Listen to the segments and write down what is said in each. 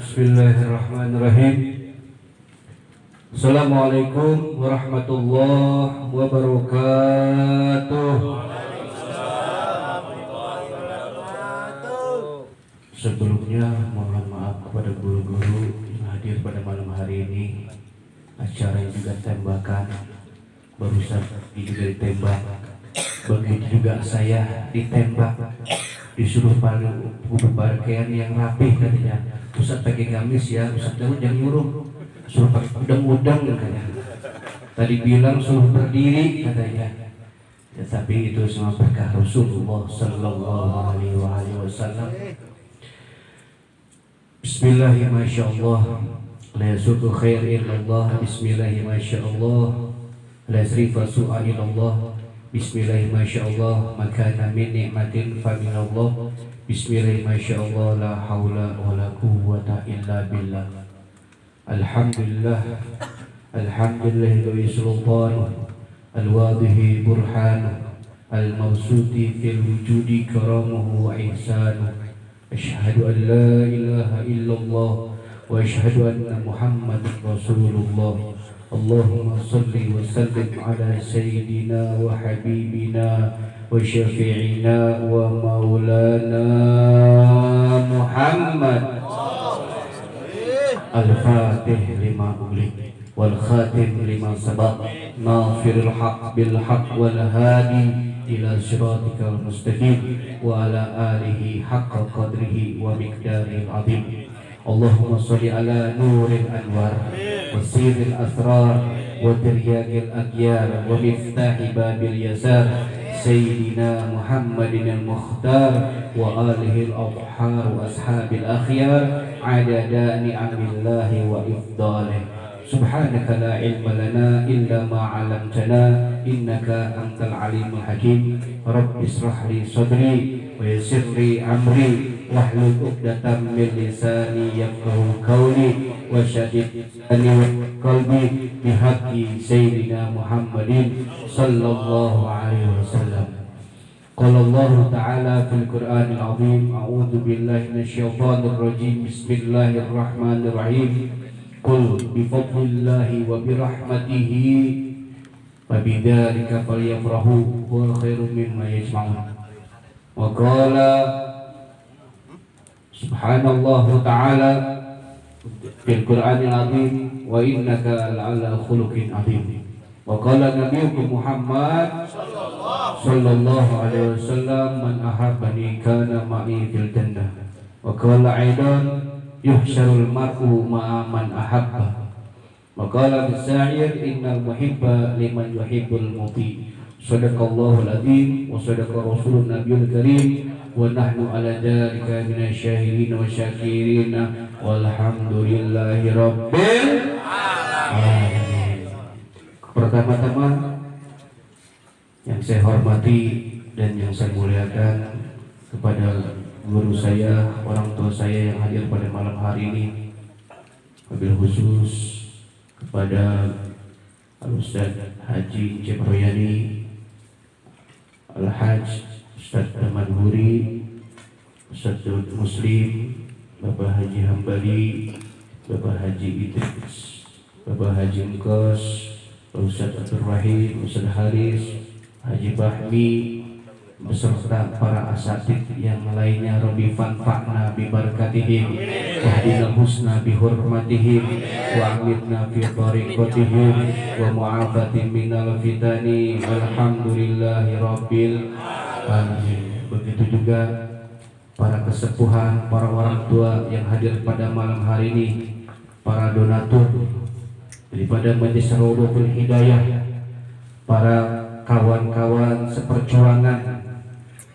Bismillahirrahmanirrahim. Assalamualaikum warahmatullahi wabarakatuh. Sebelumnya mohon maaf kepada guru-guru yang hadir pada malam hari ini. Acara yang juga tembakan, barusan juga ditembak. Begitu juga saya ditembak, disuruh pakaian yang rapih katanya. Ustaz pakai gamis ya, Ustaz jangan nyuruh, suruh pakai udang-udang katanya. Tadi bilang suruh berdiri katanya. Ya, tapi itu semua berkah Rasulullah Sallallahu Alaihi Wasallam. Bismillahirrahmanirrahim. La yasutu khair illallah. Bismillahirrahmanirrahim. La yasrifa su'a illallah. Bismillahirrahmanirrahim. Makana min ni'matin fa minallah. Bismillahirrahmanirrahim. La hawla wa la quwwata illa billah. Alhamdulillah. Alhamdulillahi sultan al-wadihi burhan al-mawsuti fil wujudi karamuhu wa ihsanu. Asyhadu an la ilaha illallah wa asyhadu anna Muhammadan Rasulullah. Allahumma salli wa sallim ala sayyidina wa habibina wa syafi'ina wa maulana Muhammad. Al-Fatih lima ulik wal khatim lima sabaq, nafirul haq bil haq wal hadi ila siratikal mustaqim wa ala alihi haqqa qadrihi wa miqdaril azim. Allahumma sholli ala nuril anwar wa sirril asrar wa tiryaqil aghyar wa miftahi babil yasar sayyidina Muhammadin al-mukhtar wa alihi al-abhar wa ashabil akhyar adada ni'amillahi wa ifdalih. Subhanaka la ilma lana illa ma 'allamtana innaka antal alimul hakim. Rabbi israh li sadri wa yassir li amri wahlul 'uqdatam min lisani yafqahu qawli wa shaddid qalbi bihaqqi sayyidina Muhammadin sallallahu alaihi wasallam. Qala Allah ta'ala fil Qur'anil 'azim, a'udzu billahi minasyaitonir rajim. Bismillahirrahmanirrahim. Qul bifadlillahi wa birahmatihi fabidzalika falyafrahu huwa khairum mimma yajma'un. Wa qala subhanallah ta'ala fil Qur'anil 'azim wa innaka la'ala khuluqin 'azim. Wa qala nabiyukum Muhammad sallallahu alaihi wasallam man ahabbani kana ma'i fil jannah. Wa qala aidan yuhsyarul mar'u ma'a man ahabba. Wa qala bis-sa'ir innal muhibba liman yuhibbul muti. Shadaqallahul azim wa shadaqa rasulun nabiyul karim wa nahnu ala dzalika minasyahidin wa syakirin walhamdulillahi rabbil alamin. Pertama-tama yang saya hormati dan yang saya muliakan kepada guru saya, orang tua saya yang hadir pada malam hari ini, wabil khusus kepada Al-Ustaz Haji Cep Royani, Al-Haj Ustaz Tamanhuri, Ustaz Muslim, Bapak Haji Hambali, Bapak Haji Idris, Bapak Haji Engkos, Ustaz Abdul Rahim, Ustaz Haris, Haji Bahmi, beserta para asatid yang lainnya. Rabbi fanfa'na bi barakatihim wahdina husna bi hurmatihim wa amitna fi tariqatihim wa mu'afatin minal fitani walhamdulillahi rabbil alamin. Begitu juga para kesepuhan, para orang tua yang hadir pada malam hari ini, para donatur daripada Majelis Rawdatul Hidayah, para kawan-kawan seperjuangan,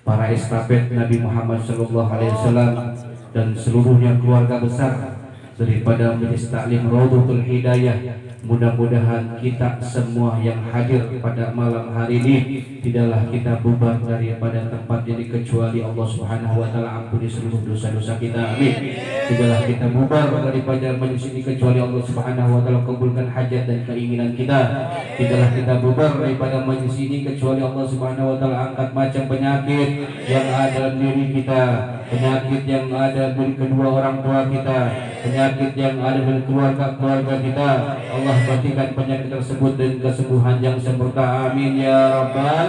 para estafet Nabi Muhammad SAW dan seluruhnya keluarga besar daripada Majelis Taklim Rawdatul Hidayah. Mudah-mudahan kita semua yang hadir pada malam hari ini tidaklah kita bubar daripada tempat ini kecuali Allah Subhanahu wa taala ampuni seluruh dosa-dosa kita. Amin. Tidaklah kita bubar daripada majelis ini kecuali Allah Subhanahu wa taala kabulkan hajat dan keinginan kita. Tidaklah kita bubar daripada majelis ini kecuali Allah Subhanahu wa taala angkat macam penyakit yang ada dalam diri kita, penyakit yang ada di kedua orang tua kita, penyakit yang ada di keluarga kita. Allah gantikan penyakit tersebut dengan kesembuhan yang sempurna. Amin ya rabbal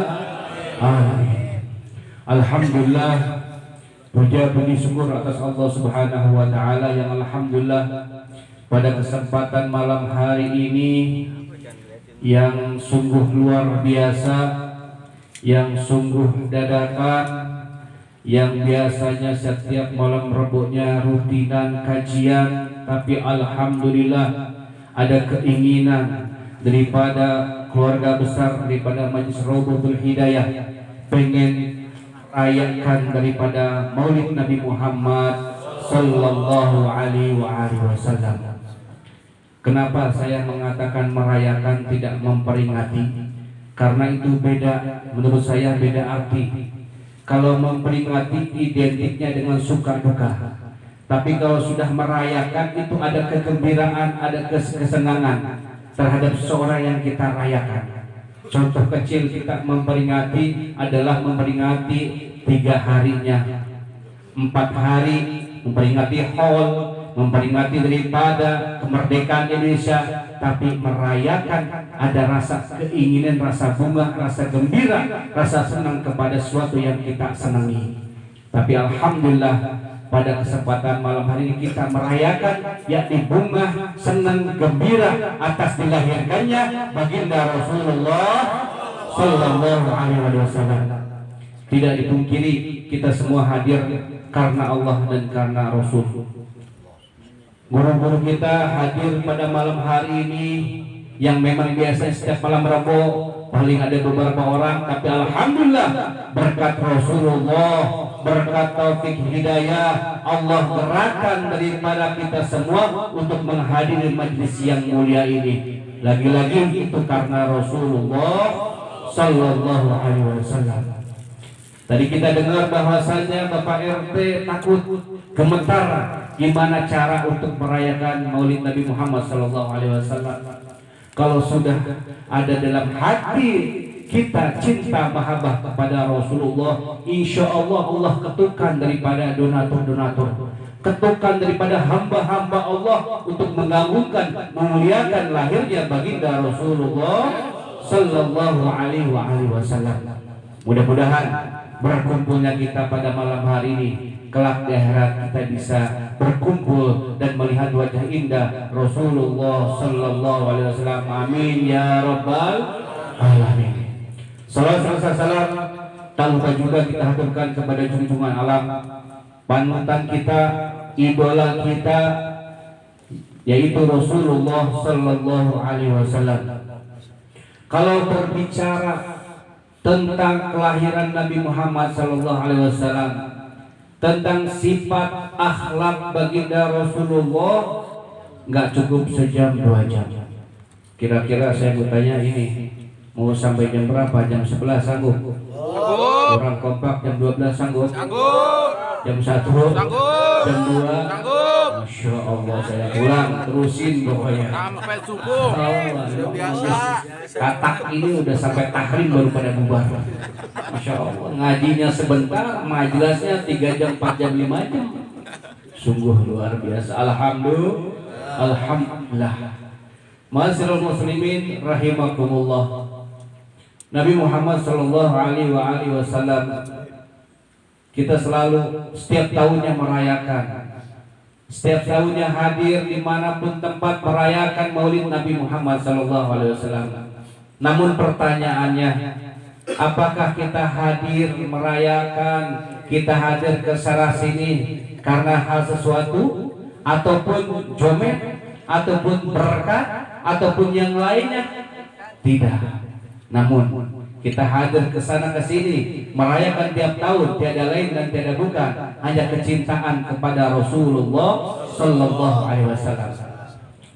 alamin. Alhamdulillah, puja puji syukur atas Allah Subhanahu wa taala yang alhamdulillah pada kesempatan malam hari ini yang sungguh luar biasa, yang sungguh dadakan, yang biasanya setiap malam Rabunya rutinan kajian, tapi alhamdulillah ada keinginan daripada keluarga besar, daripada Majelis Rawdatul Hidayah, pengen rayakan daripada Maulid Nabi Muhammad sallallahu alaihi wasallam. Kenapa saya mengatakan merayakan, tidak memperingati? Karena itu beda, menurut saya beda arti. Kalau memperingati identiknya dengan suka duka, tapi kalau sudah merayakan itu ada kegembiraan, ada kesenangan terhadap seseorang yang kita rayakan. Contoh kecil kita memperingati adalah memperingati 3 harinya, 4 hari, memperingati haul, memperingati daripada kemerdekaan Indonesia, tapi merayakan ada rasa keinginan, rasa bunga, rasa gembira, rasa senang kepada sesuatu yang kita senangi. Tapi alhamdulillah pada kesempatan malam hari ini kita merayakan yakni bunga, senang, gembira atas dilahirkannya baginda Rasulullah sallallahu alaihi wasallam. Tidak dipungkiri kita semua hadir karena Allah dan karena Rasul. Guru-guru kita hadir pada malam hari ini yang memang biasa setiap malam Rabu paling ada beberapa orang, tapi alhamdulillah berkat Rasulullah, berkat taufik hidayah, Allah gerakkan daripada kita semua untuk menghadiri majlis yang mulia ini. Lagi-lagi itu karena Rasulullah sallallahu alaihi wasallam. Tadi kita dengar bahwasanya Bapak RT takut, gemetar gimana cara untuk merayakan Maulid Nabi Muhammad SAW. Kalau sudah ada dalam hati kita cinta mahabbah kepada Rasulullah, insya Allah Allah ketukan daripada donatur-donatur, ketukan daripada hamba-hamba Allah untuk menggabungkan, memuliakan lahirnya baginda Rasulullah Sallallahu Alaihi Wasallam. Mudah-mudahan berkumpulnya kita pada malam hari ini, kelak di akhirat kita bisa berkumpul dan melihat wajah indah Rasulullah sallallahu alaihi wasallam. Amin ya rabbal alamin. Salam tak lupa juga kita haturkan kepada junjungan alam, panutan kita, idola kita, yaitu Rasulullah sallallahu alaihi wasallam. Kalau berbicara tentang kelahiran Nabi Muhammad sallallahu alaihi wasallam, tentang sifat akhlak baginda Rasulullah, nggak cukup sejam 2 jam. Kira-kira saya mau tanya ini, mau sampai jam berapa? Jam 11 sanggup? Orang kompak jam 12 sanggup? Jam 1? Jam 2? Masya Allah, saya pulang terusin pokoknya sampai subuh. Biasa katak ini udah sampai tahrim baru pada bubar. Masya Allah, ngajinya sebentar, majelisnya 3 jam, 4 jam, 5 jam. Sungguh luar biasa. Alhamdulillah. Ma'asyiral muslimin rahimakumullah. Nabi Muhammad sallallahu alaihi wasallam kita selalu setiap tahunnya merayakan, setiap tahunnya hadir dimanapun tempat merayakan Maulid Nabi Muhammad sallallahu alaihi wasallam. Namun pertanyaannya, apakah kita hadir merayakan, kita hadir ke sana sini karena hal sesuatu, ataupun jomet, ataupun berkat, ataupun yang lainnya? Tidak. Namun kita hadir ke sana ke sini merayakan tiap tahun, tiada lain dan tiada bukan hanya kecintaan kepada Rasulullah sallallahu alaihi wasallam.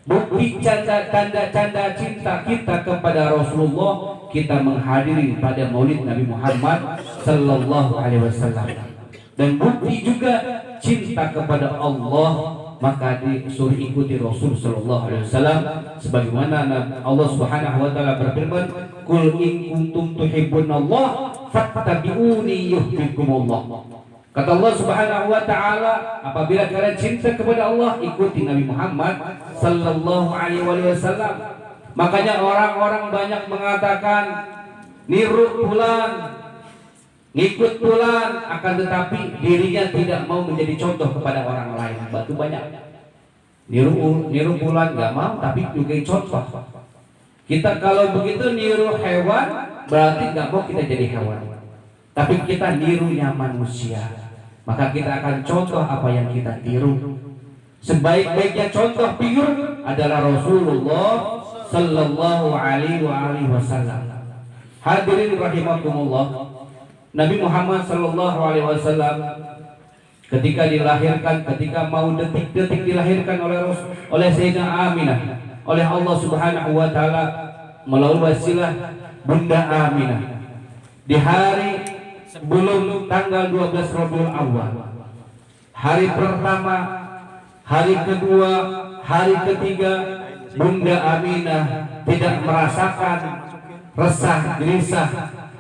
Bukti tanda cinta kita kepada Rasulullah, kita menghadiri pada Maulid Nabi Muhammad sallallahu alaihi wasallam. Dan bukti juga cinta kepada Allah, maka disuruh ikuti Rasul sallallahu alaihi wasallam, sebagaimana Allah Subhanahu wa taala berfirman, "Qul in kuntum tuhibbunallah fattabi'uni yuhibbukumullah." Kata Allah Subhanahu wa taala, apabila kalian cinta kepada Allah, ikuti Nabi Muhammad sallallahu alaihi wasallam. Makanya orang-orang banyak mengatakan niru fulan, ngikut fulan, akan tetapi dirinya tidak mau menjadi contoh kepada orang lain. Batu banyak. Niru fulan enggak mau, tapi juga contoh. Kita kalau begitu niru hewan, berarti enggak mau kita jadi hewan. Tapi kita nirunya manusia. Maka kita akan contoh apa yang kita tiru. Sebaik-baiknya contoh figur adalah Rasulullah sallallahu alaihi wasallam. Hadirin rahimakumullah, Nabi Muhammad sallallahu alaihi wasallam ketika dilahirkan, ketika mau detik-detik dilahirkan oleh Sayyidah Aminah, oleh Allah Subhanahu wa taala melalui wasilah Bunda Aminah, di hari sebelum tanggal 12 Rabiul Awal, hari pertama, hari kedua, hari ketiga, Bunda Aminah tidak merasakan resah, gelisah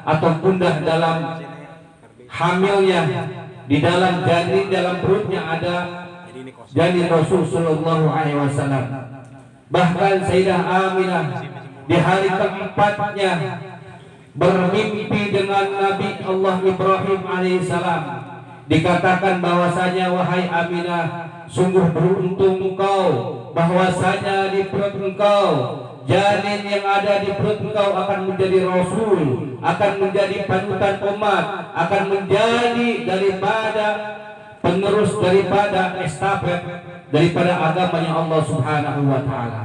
atau gundah dalam hamilnya. Di dalam janin, dalam perutnya ada janin Rasul sallallahu alaihi wasallam. Bahkan Sayyidah Aminah di hari keempatnya bermimpi dengan Nabi Allah Ibrahim alaihissalam. Dikatakan bahwasanya, wahai Aminah, sungguh beruntung engkau, bahwasanya di perut engkau, janin yang ada di perut engkau akan menjadi Rasul, akan menjadi panutan umat, akan menjadi daripada penerus daripada estafet daripada agamanya Allah Subhanahu wa taala.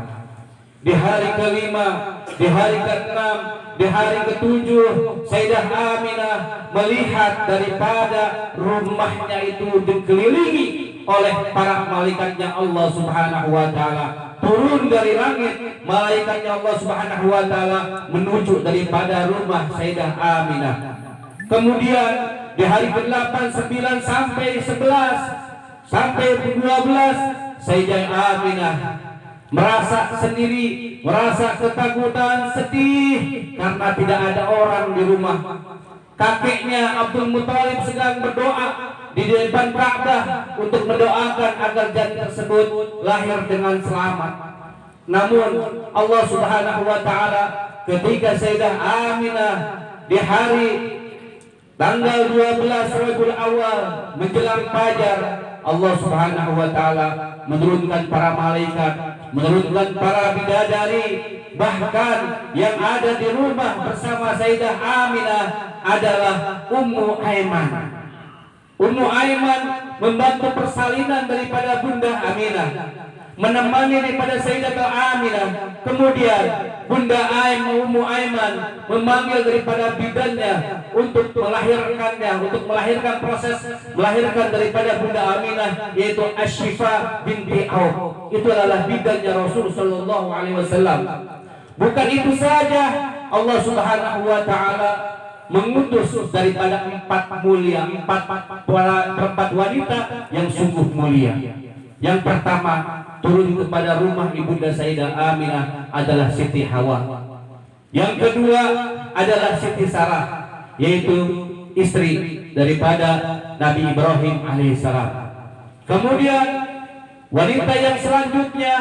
Di hari kelima, di hari keenam, di hari ketujuh, Sayyidah Aminah melihat daripada rumahnya itu dikelilingi oleh para malaikatnya Allah Subhanahu wa taala. Turun dari langit malaikatnya Allah Subhanahu wa taala menuju daripada rumah Sayyidah Aminah. Kemudian di hari ke-8, 9 sampai 11 sampai 12, Sayyidah Aminah merasa sendiri, merasa ketakutan, sedih karena tidak ada orang di rumah. Kakeknya Abdul Muthalib sedang berdoa di depan Ka'bah untuk mendoakan agar janin tersebut lahir dengan selamat. Namun Allah Subhanahu wa taala ketika Sayyidah Aminah di hari tanggal 12 Rabiul Awal menjelang fajar, Allah Subhanahu wa taala menurunkan para malaikat, menurunkan para bidadari, bahkan yang ada di rumah bersama Sayyidah Aminah adalah Ummu Aiman. Ummu Aiman membantu persalinan daripada Bunda Aminah, menemani daripada Sayyidah Aminah. Kemudian Bunda Ummu Aiman memanggil daripada bidannya untuk melahirkannya, untuk melahirkan proses melahirkan daripada Bunda Aminah, yaitu Asy-Syifa binti Auf. Itu adalah bidannya Rasul sallallahu alaihi wasallam. Bukan itu saja, Allah Subhanahu wa taala mengutus daripada empat wanita yang sungguh mulia. Yang pertama turun kepada rumah ibunda Sayyidah Aminah adalah Siti Hawa. Yang kedua adalah Siti Sarah, yaitu istri daripada Nabi Ibrahim alaihissalam. Kemudian wanita yang selanjutnya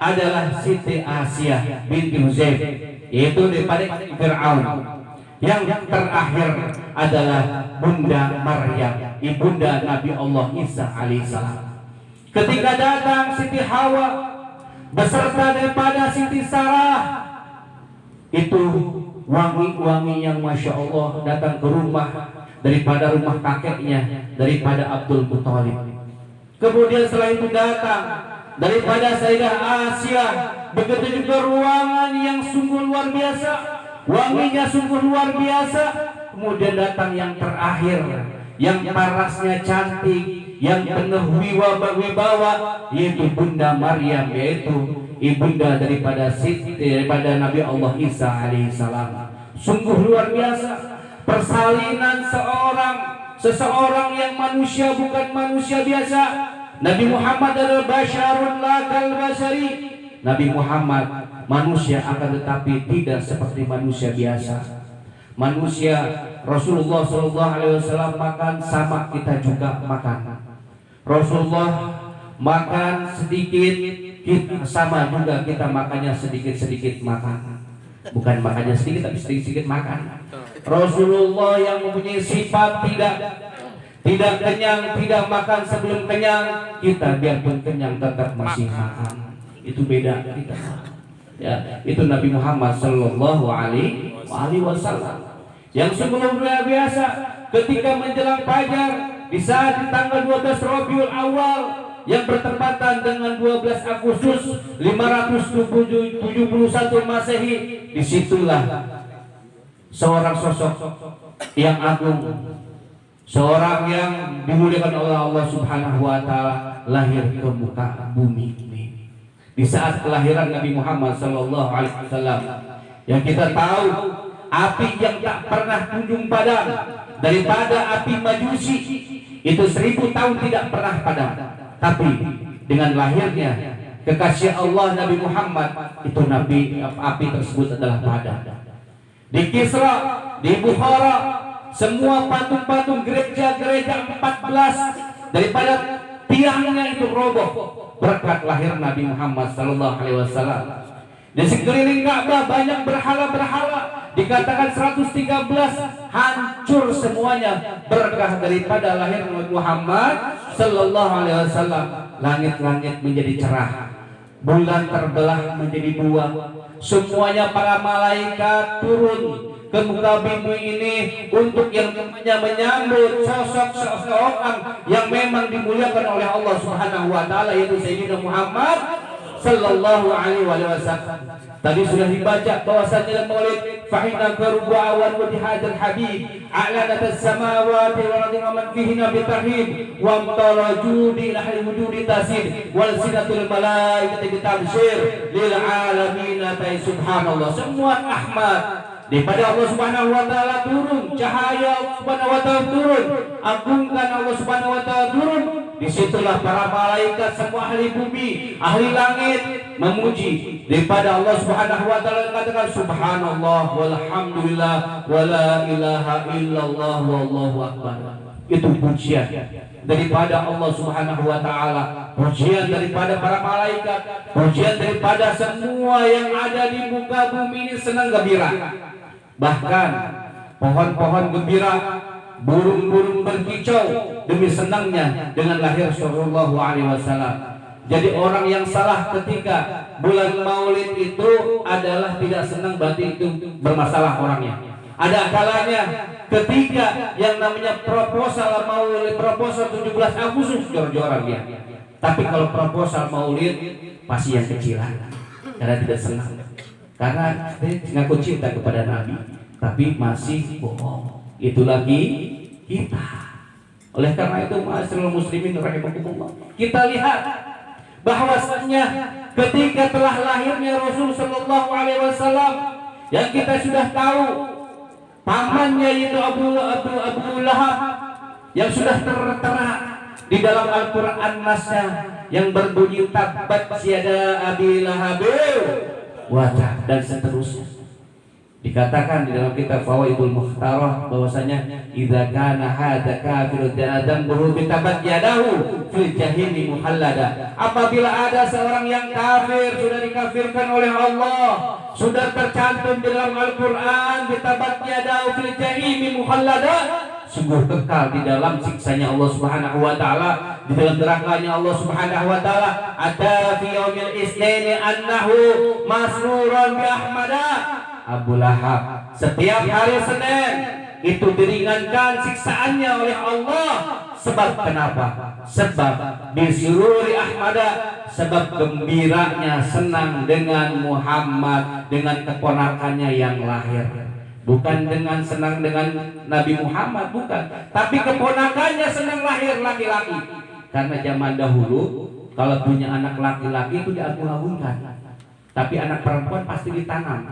adalah Siti Asia binti Huzaim, yaitu daripada Fir'aun. Yang terakhir adalah Bunda Maryam, ibunda Nabi Allah Isa alaihissalam. Ketika datang Siti Hawa beserta daripada Siti Sarah, itu wangi-wangi yang Masya Allah datang ke rumah daripada rumah kakeknya, daripada Abdul Muthalib. Kemudian setelah itu datang daripada Sayyidah Asia, begitu juga ruangan yang sungguh luar biasa, wanginya sungguh luar biasa. Kemudian datang yang terakhir, yang parasnya cantik, yang penuh wibawa, yaitu Bunda Maryam, yaitu ibunda daripada Nabi Allah Isa alaihissalam. Sungguh luar biasa persalinan seseorang yang manusia, bukan manusia biasa. Nabi Muhammad adalah basyarun la kal basyari. Nabi Muhammad manusia, akan tetapi tidak seperti manusia biasa. manusia. Rasulullah SAW makan sama kita juga makan. Rasulullah makan sedikit, kita sama juga kita makannya sedikit-sedikit makan. Bukan makannya sedikit tapi sedikit-sedikit makan. Rasulullah yang mempunyai sifat tidak kenyang, tidak makan sebelum kenyang, kita biarpun kenyang tetap masih makan. Itu beda kita. Ya, itu Nabi Muhammad Sallallahu Alaihi Wasallam. Yang sungguh luar biasa ketika menjelang fajar di saat di tanggal 12 Rabiul Awal yang bertepatan dengan 12 Agustus 571 Masehi, disitulah seorang sosok yang agung, seorang yang dimuliakan oleh Allah Subhanahu wa taala lahir ke muka bumi ini. Di saat kelahiran Nabi Muhammad sallallahu alaihi wasallam yang kita tahu api yang tak pernah kunjung padam daripada api Majusi itu 1000 tahun tidak pernah padam. Tapi dengan lahirnya kekasih Allah Nabi Muhammad itu api tersebut adalah padam. Di Kisra, di Bukhara, semua patung-patung gereja-gereja 14 daripada tiangnya itu roboh berkat lahir Nabi Muhammad sallallahu alaihi wasallam. Di sekeliling Ka'bah banyak berhala-berhala, dikatakan 113 hancur semuanya berkah daripada lahir Nabi Muhammad sallallahu alaihi wasallam. Langit-langit menjadi cerah, bulan terbelah menjadi dua, semuanya para malaikat turun ke muka bumi ini untuk yang namanya menyambut sosok seseorang yang memang dimuliakan oleh Allah Subhanahu wa taala, yaitu Sayyidina Muhammad sallallahu alaihi wasallam. Tadi sudah dibaca bahwasanya Maulid fahina karubu awan wa dihadal habib a'lanat as-samawati wa radina man fihinna bitarhib wa amtaraju di lahli wujudi tasid wal sinatul malaikati bitabshir lil alamin ta subhanallah. Semua rahmat daripada Allah Subhanahu wa taala turun, cahaya Subhanahu wa taala turun, agungkan Allah Subhanahu wa taala turun. Disitulah para malaikat, semua ahli bumi, ahli langit memuji daripada Allah Subhanahu wa taala, katakan subhanallah walhamdulillah wala ilaha illallah wallahu akbar. Itu pujian daripada Allah Subhanahu wa taala, pujian daripada para malaikat, pujian daripada semua yang ada di muka bumi ini senang gembira. Bahkan pohon-pohon gembira, burung-burung berkicau demi senangnya dengan lahir Sallallahu Alaihi Wasallam. Jadi orang yang salah ketika bulan Maulid itu adalah tidak senang, berarti itu bermasalah orangnya. Ada kalanya ketika yang namanya proposal Maulid, proposal 17 Agustus jor-joran dia. Tapi kalau proposal Maulid pasti yang kecilan karena tidak senang. Karena ngaku cinta kepada Nabi tapi masih bohong. Itu lagi kita. Oleh karena itu ma'asyiral muslimin rahimakumullah, kita lihat bahwasanya ketika telah lahirnya Rasul sallallahu alaihi wasallam yang kita sudah tahu pamannya itu Abu Lahab yang sudah tertera di dalam Al-Qur'an nasnya yang berbunyi tabbat yada abi lahabil wa tab, dan seterusnya. Dikatakan di dalam kitab Fawaidul Mukhtarah bahwasanya idza kana hadza kafirun dan berubi tabat yadahu fil jahimi muhallada. Apabila ada seorang yang kafir, sudah dikafirkan oleh Allah, sudah tercantum di dalam Al-Qur'an tabat yadahu fil jahimi muhallada, sungguh kekal di dalam siksanya Allah Subhanahu wa taala, di dalam nerakanya Allah Subhanahu wa taala. Ada fi yaumil isnaini annahu masruran bi ahmada. Abu Lahab setiap hari Senin itu diringankan siksaannya oleh Allah. Sebab kenapa? Sebab disururi Ahmada, sebab gembiranya senang dengan Muhammad, dengan keponakannya yang lahir. Bukan dengan senang dengan Nabi Muhammad, bukan. Tapi keponakannya senang lahir laki-laki. Karena zaman dahulu kalau punya anak laki-laki itu diagung-agungkan. Tapi anak perempuan pasti ditanam,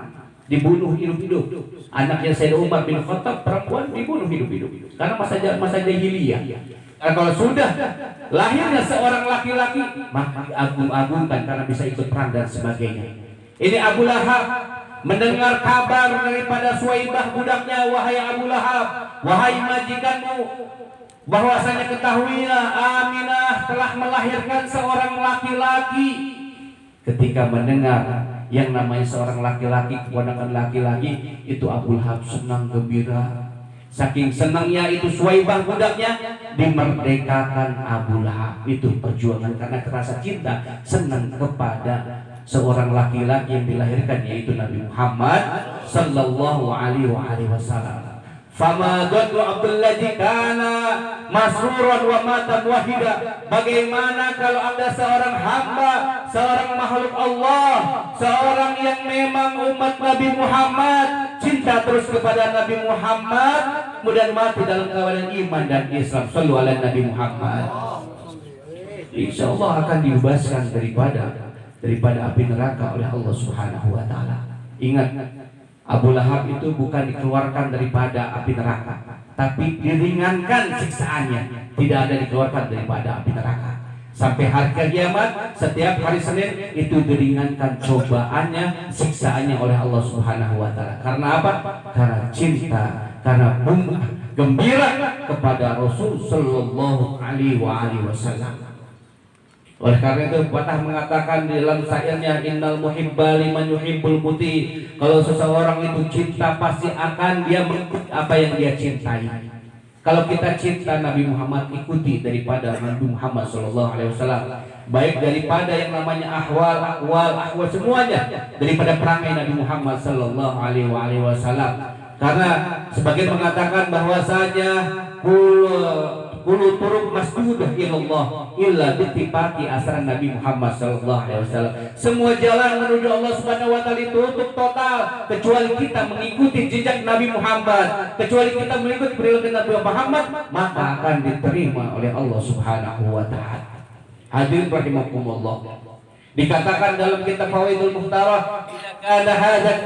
dibunuh hidup-hidup. Anaknya Sayyidina Umar bin Khattab perempuan dibunuh hidup-hidup karena masa jahiliyah. Karena kalau sudah lahirnya seorang laki-laki maka diagung-agungkan karena bisa ikut perang dan sebagainya. Ini Abu Lahab mendengar kabar daripada Suwaibah budaknya, wahai Abu Lahab, wahai majikanmu, bahwasanya ketahuilah Aminah telah melahirkan seorang laki-laki. Ketika mendengar yang namanya seorang laki-laki, keponakan laki-laki, itu Abu Lahab senang gembira. Saking senangnya itu Suwaibah budaknya dimerdekakan Abu Lahab. Itu perjuangan karena rasa cinta, senang kepada seorang laki-laki yang dilahirkan, yaitu Nabi Muhammad sallallahu alaihi wasallam. Fama dhannu Abdulladzi kana masruran wa mata muwahhida. Bagaimana kalau ada seorang hamba, seorang makhluk Allah, seorang yang memang umat Nabi Muhammad, cinta terus kepada Nabi Muhammad, kemudian mati dalam keadaan iman dan Islam. Shallu ala Nabi Muhammad. Insya Allah akan dibebaskan daripada api neraka oleh Allah Subhanahu wa taala. Ingat, Abu Lahab itu bukan dikeluarkan daripada api neraka, tapi diringankan siksaannya, tidak ada dikeluarkan daripada api neraka. Sampai hari kiamat, setiap hari Senin itu diringankan cobaannya, siksaannya oleh Allah Subhanahu wa taala. Karena apa? Karena cinta, karena gembira kepada Rasul sallallahu alaihi wasallam. Oleh karena itu pepatah mengatakan di dalam syairnya, innal muhibba liman yuhibbul muti. Kalau seseorang itu cinta, pasti akan dia mengikuti apa yang dia cintai. Kalau kita cinta Nabi Muhammad, ikuti daripada Nabi Muhammad sallallahu alaihi wasallam. Baik daripada yang namanya ahwal semuanya, daripada perangai Nabi Muhammad sallallahu alaihi wasallam. Karena sebagian mengatakan bahwasanya Kulu turuk masdudah ilallah illa bittifaqi asran Nabi Muhammad sallallahu alaihi wasallam. Semua jalan menuju Allah Subhanahu wa taala ditutup total kecuali kita mengikuti jejak Nabi Muhammad. Kecuali kita mengikuti perilaku Nabi Muhammad, maka akan diterima oleh Allah Subhanahu wa taala. Hadirin rahimakumullah. Dikatakan dalam kitab Fawaidul Mukhtarah, kana hadzal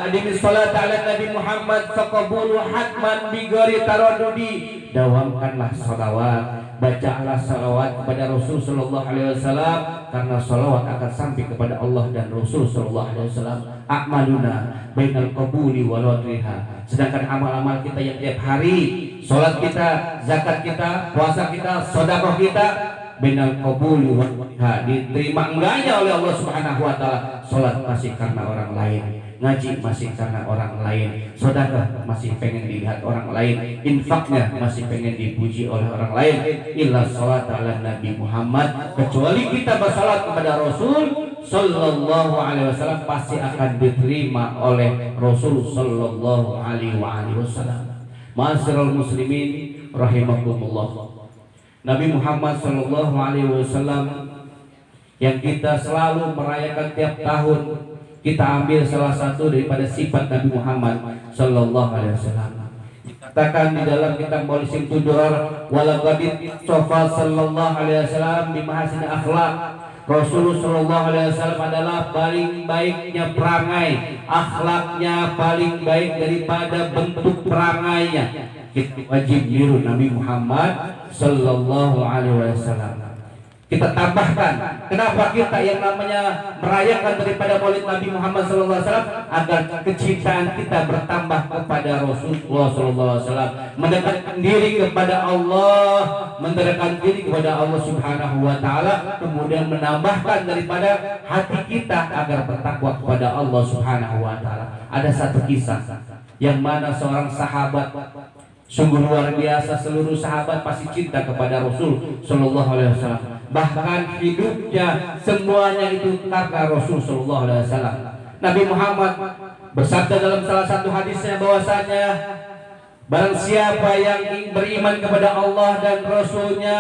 adimi salat ala Nabi Muhammad faqabulu hatman bigori taradudi. Dawamkanlah salawat, bacalah salawat kepada Rasul sallallahu alaihi wasallam, karena salawat akan sampai kepada Allah dan Rasul sallallahu alaihi wasallam. A'maluna bainal qabuli wal radriha. Sedangkan amal-amal kita yang tiap hari, salat kita, zakat kita, puasa kita, sedekah kita, bainal qabuli wal radriha, diterima enggaknya oleh Allah Subhanahu wa taala. Salat masih karena orang lain, ngaji masih karena orang lain, sedekah masih pengen dilihat orang lain, infaknya masih pengen dipuji oleh orang lain. Illa salat ala Nabi Muhammad, kecuali kita bersalat kepada Rasul sallallahu alaihi wasallam, pasti akan diterima oleh Rasul sallallahu alaihi wasallam. Ma'asyiral muslimin rahimakumullah. Nabi Muhammad sallallahu alaihi wasallam yang kita selalu merayakan tiap tahun, kita ambil salah satu daripada sifat Nabi Muhammad sallallahu alaihi wasallam. Dikatakan di dalam kitab Maulisim Tudurar, walaqad sofa sallallahu alaihi wasallam bi mahasin akhlak. Rasulullah sallallahu alaihi wasallam adalah paling baiknya perangai, akhlaknya paling baik daripada bentuk perangainya. Kita wajib niru Nabi Muhammad sallallahu alaihi wasallam. Kita tambahkan, kenapa kita yang namanya merayakan daripada Maulid Nabi Muhammad sallallahu alaihi wasallam, agar kecintaan kita bertambah kepada Rasulullah sallallahu alaihi wasallam, mendekatkan diri kepada Allah, mendekatkan diri kepada Allah Subhanahu wa taala, kemudian menambahkan daripada hati kita agar bertakwa kepada Allah Subhanahu wa taala. Ada satu kisah yang mana seorang sahabat, sungguh luar biasa, seluruh sahabat pasti cinta kepada Rasul sallallahu alaihi wasallam. Bahkan hidupnya semuanya itu karena Rasul sallallahu alaihi wasallam. Nabi Muhammad bersabda dalam salah satu hadisnya bahwasanya barang siapa yang beriman kepada Allah dan Rasulnya,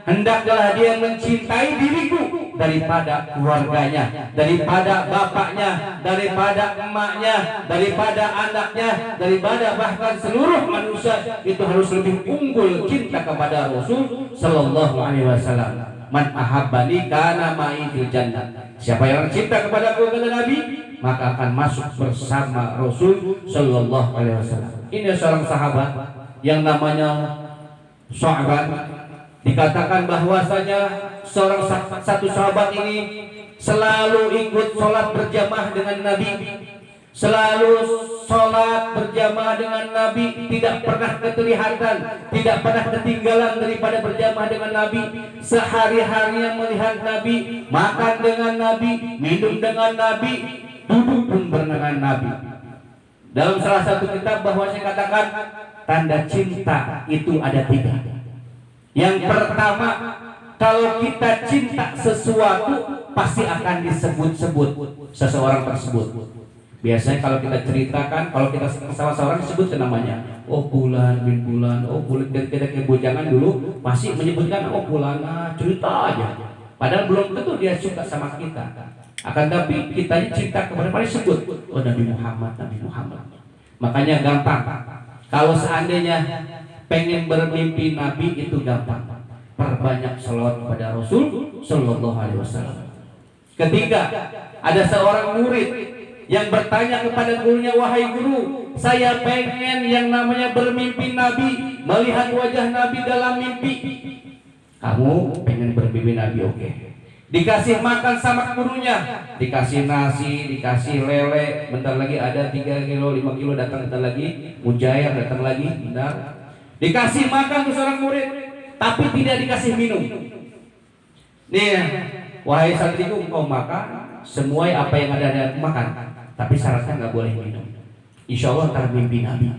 hendaklah dia mencintai diriku daripada keluarganya, daripada bapaknya, daripada emaknya, daripada anaknya, daripada bahkan seluruh manusia. Itu harus lebih unggul cinta kepada Rasul sallallahu alaihi wasallam. Man ahabbani kana ma'i fil jannah. Siapa yang cinta kepadaku, kata Nabi, maka akan masuk bersama Rasul sallallahu alaihi wasallam. Ini seorang sahabat yang namanya Syu'bah. Dikatakan bahwasanya satu sahabat ini selalu ikut sholat berjamaah dengan Nabi. selalu sholat berjamaah dengan Nabi, tidak pernah keterlihatan, tidak pernah ketinggalan daripada berjamaah dengan Nabi. Sehari-harinya melihat Nabi, makan dengan Nabi, minum dengan Nabi, duduk pun dengan Nabi. Dalam salah satu kitab bahwa saya katakan tanda cinta itu ada 3. Yang pertama, kalau kita cinta sesuatu pasti akan disebut-sebut seseorang tersebut. Biasanya kalau kita ceritakan, kalau kita sama seorang disebut namanya, oh bulan bin bulan, oh bulan, kita kebujangan dulu pasti menyebutkan oh bulan, cerita aja. Padahal belum tentu dia suka sama kita. Akan tapi kita cinta kepada pada sebut, oh Nabi Muhammad, Nabi Muhammad. Makanya gampang. Kalau seandainya pengen bermimpi Nabi itu gampang. Perbanyak salawat kepada Rasul Sallallahu Alaihi Wasallam. Ketiga, ada seorang murid yang bertanya kepada gurunya, wahai guru, saya pengen yang namanya bermimpi Nabi, melihat wajah Nabi dalam mimpi. Kamu pengen bermimpi Nabi, oke. Dikasih makan sama gurunya, dikasih nasi, dikasih lele, bentar lagi ada 3 kilo, 5 kilo datang, bentar lagi mujair datang lagi, bentar. Dikasih makan ke seorang murid, tapi tidak dikasih minum. Nih, wahai santriku, engkau makan semua apa yang ada makan, tapi syaratnya nggak boleh minum. Insya Allah ntar mimpi Nabi.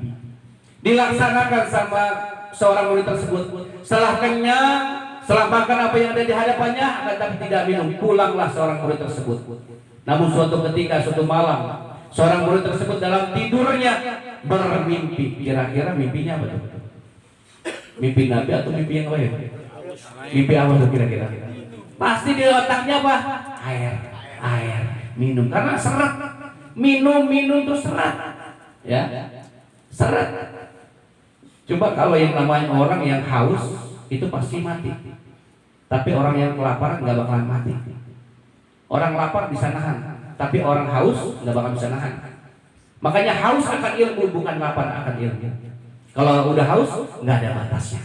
Dilaksanakan sama seorang murid tersebut. Setelah kenyang, setelah makan apa yang ada di hadapannya, akan tapi tidak minum, pulanglah seorang murid tersebut. Namun suatu ketika, suatu malam, seorang murid tersebut dalam tidurnya bermimpi. Kira-kira mimpinya apa tuh? Mimpi Nabi atau mimpi yang lain? Mimpi apa tuh kira-kira? Pasti di otaknya apa? Air, minum. Karena serat, minum terus serat, ya, serat. Coba kalau yang namanya orang yang haus itu pasti mati. Tapi orang yang kelaparan nggak bakalan mati. Orang lapar bisa nahan, tapi orang haus nggak bakal bisa nahan. Makanya haus akan ilmu, bukan lapar akan ilmu. Kalau udah haus nggak ada batasnya.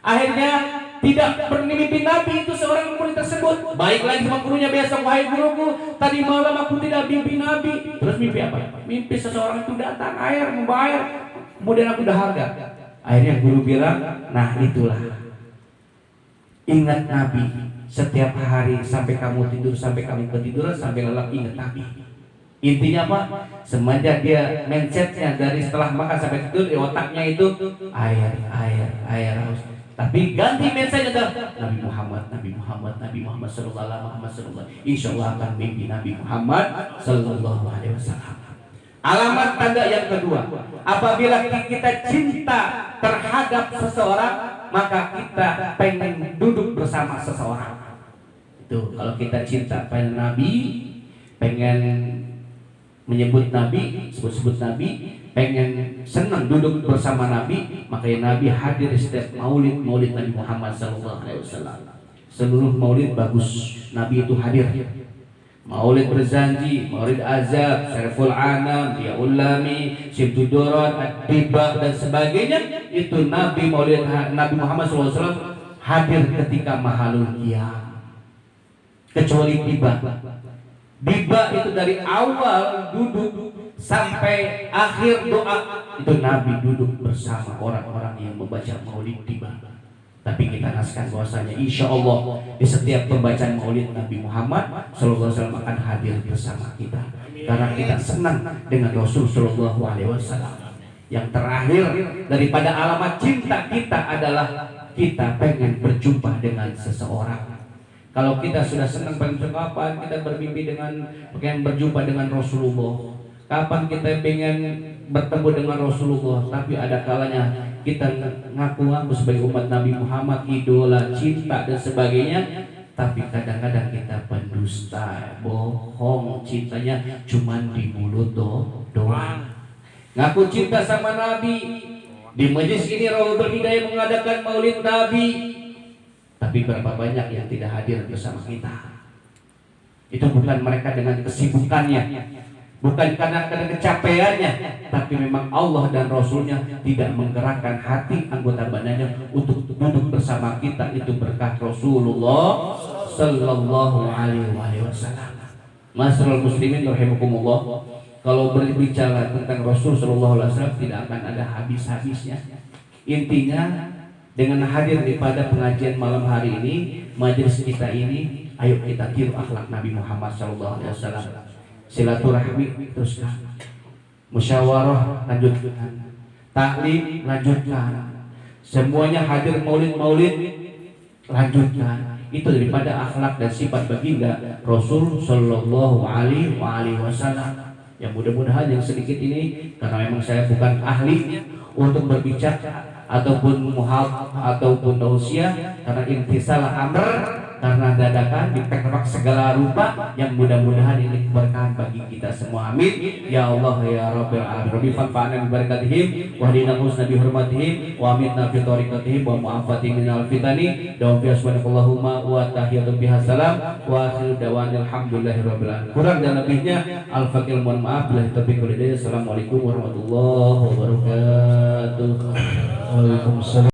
Akhirnya tidak bermimpi Nabi itu seorang murid tersebut. Baik lagi sama gurunya, besok wahai guruku, tadi malam aku tidak mimpi Nabi. Terus mimpi apa? Mimpi seseorang itu datang air, membawa air, kemudian aku dahaga. Akhirnya guru bilang, nah itulah, ingat Nabi setiap hari sampai kamu tidur, sampai kamu ketiduran, sampai lelap ingat Nabi. Intinya apa? Semenjak dia mindsetnya dari setelah makan sampai tidur, di otaknya itu air haus. Tapi ganti mindsetnya adalah Nabi Muhammad sallallahu. Insya Allah akan mimpi Nabi Muhammad sallallahu alaihi wasallam. Alamat tanda yang kedua, apabila kita cinta terhadap seseorang, maka kita pengen duduk bersama seseorang. Itu kalau kita cinta pada Nabi, pengen menyebut Nabi, sebut Nabi, pengen senang duduk bersama Nabi, makanya Nabi hadir di setiap maulid Nabi Muhammad SAW. Seluruh maulid bagus, Nabi itu hadir. Maulid Berzanji, Maulid Azab, Syariful Anam, Dia Ulami, Syibtudurat, Ad-Dibah dan sebagainya, itu Nabi Maulid Nabi Muhammad SAW hadir ketika Mahalul Qiyam. Kecuali Diba itu dari awal duduk sampai akhir doa, itu Nabi duduk bersama orang-orang yang membaca maulid Diba. Tapi kita naskan bahwasanya insya Allah di setiap pembacaan maulid Nabi Muhammad SAW akan hadir bersama kita, karena kita senang dengan Rasul SAW. Yang terakhir daripada alamat cinta kita adalah kita pengen berjumpa dengan seseorang. Kalau kita sudah senang pengen kapan kita bermimpi pengen berjumpa dengan Rasulullah, kapan kita pengen bertemu dengan Rasulullah, tapi ada kalanya kita ngaku-ngaku sebagai umat Nabi Muhammad, idola, cinta dan sebagainya, tapi kadang-kadang kita pendusta, bohong, cintanya cuman di mulut doang. Ngaku cinta sama Nabi, di majelis ini Raudhul Hidayah mengadakan maulid Nabi, tapi berapa banyak yang tidak hadir bersama kita. Itu bukan mereka dengan kesibukannya, bukan karena kecapeannya, tapi memang Allah dan Rasulnya tidak menggerakkan hati anggota badannya untuk duduk bersama kita. Itu berkah Rasulullah Sallallahu Alaihi Wasallam. Masyarul muslimin rahimakumullah. Kalau berbicara tentang Rasul Shallallahu Alaihi Wasallam tidak akan ada habis-habisnya. Intinya dengan hadir pada pengajian malam hari ini, majelis kita ini, ayo kita tiru akhlak Nabi Muhammad Shallallahu Alaihi Wasallam. Silaturahmi teruskan, musyawarah lanjutkan, taklim lanjutkan, semuanya hadir maulid lanjutkan. Itu daripada akhlak dan sifat baginda Rasul Shallallahu Alaihi Wasallam. Ya mudah-mudahan yang sedikit ini, karena memang saya bukan ahli untuk berbicara ataupun muhal ataupun tausiah, karena intisal amr, karena dadakan ditekrak segala rupa, yang mudah-mudahan ini keberkahan bagi kita semua. Amin ya Allah ya Rabbil alamin. Rabbi fanfa'na bi barakatihim wa hdina husna bi hurmatihim wa aminna fi tariqatihim wa mu'afatihim minal fitani wa fi subhanakallahumma wa tahiyyatu biha salam wa akhiru da'wana alhamdulillahi rabbil alamin. Kurang dan lebihnya al-faqir mohon maaf. Billahi taufiq wal hidayah. Assalamualaikum warahmatullahi wabarakatuh. Waalaikumsalam.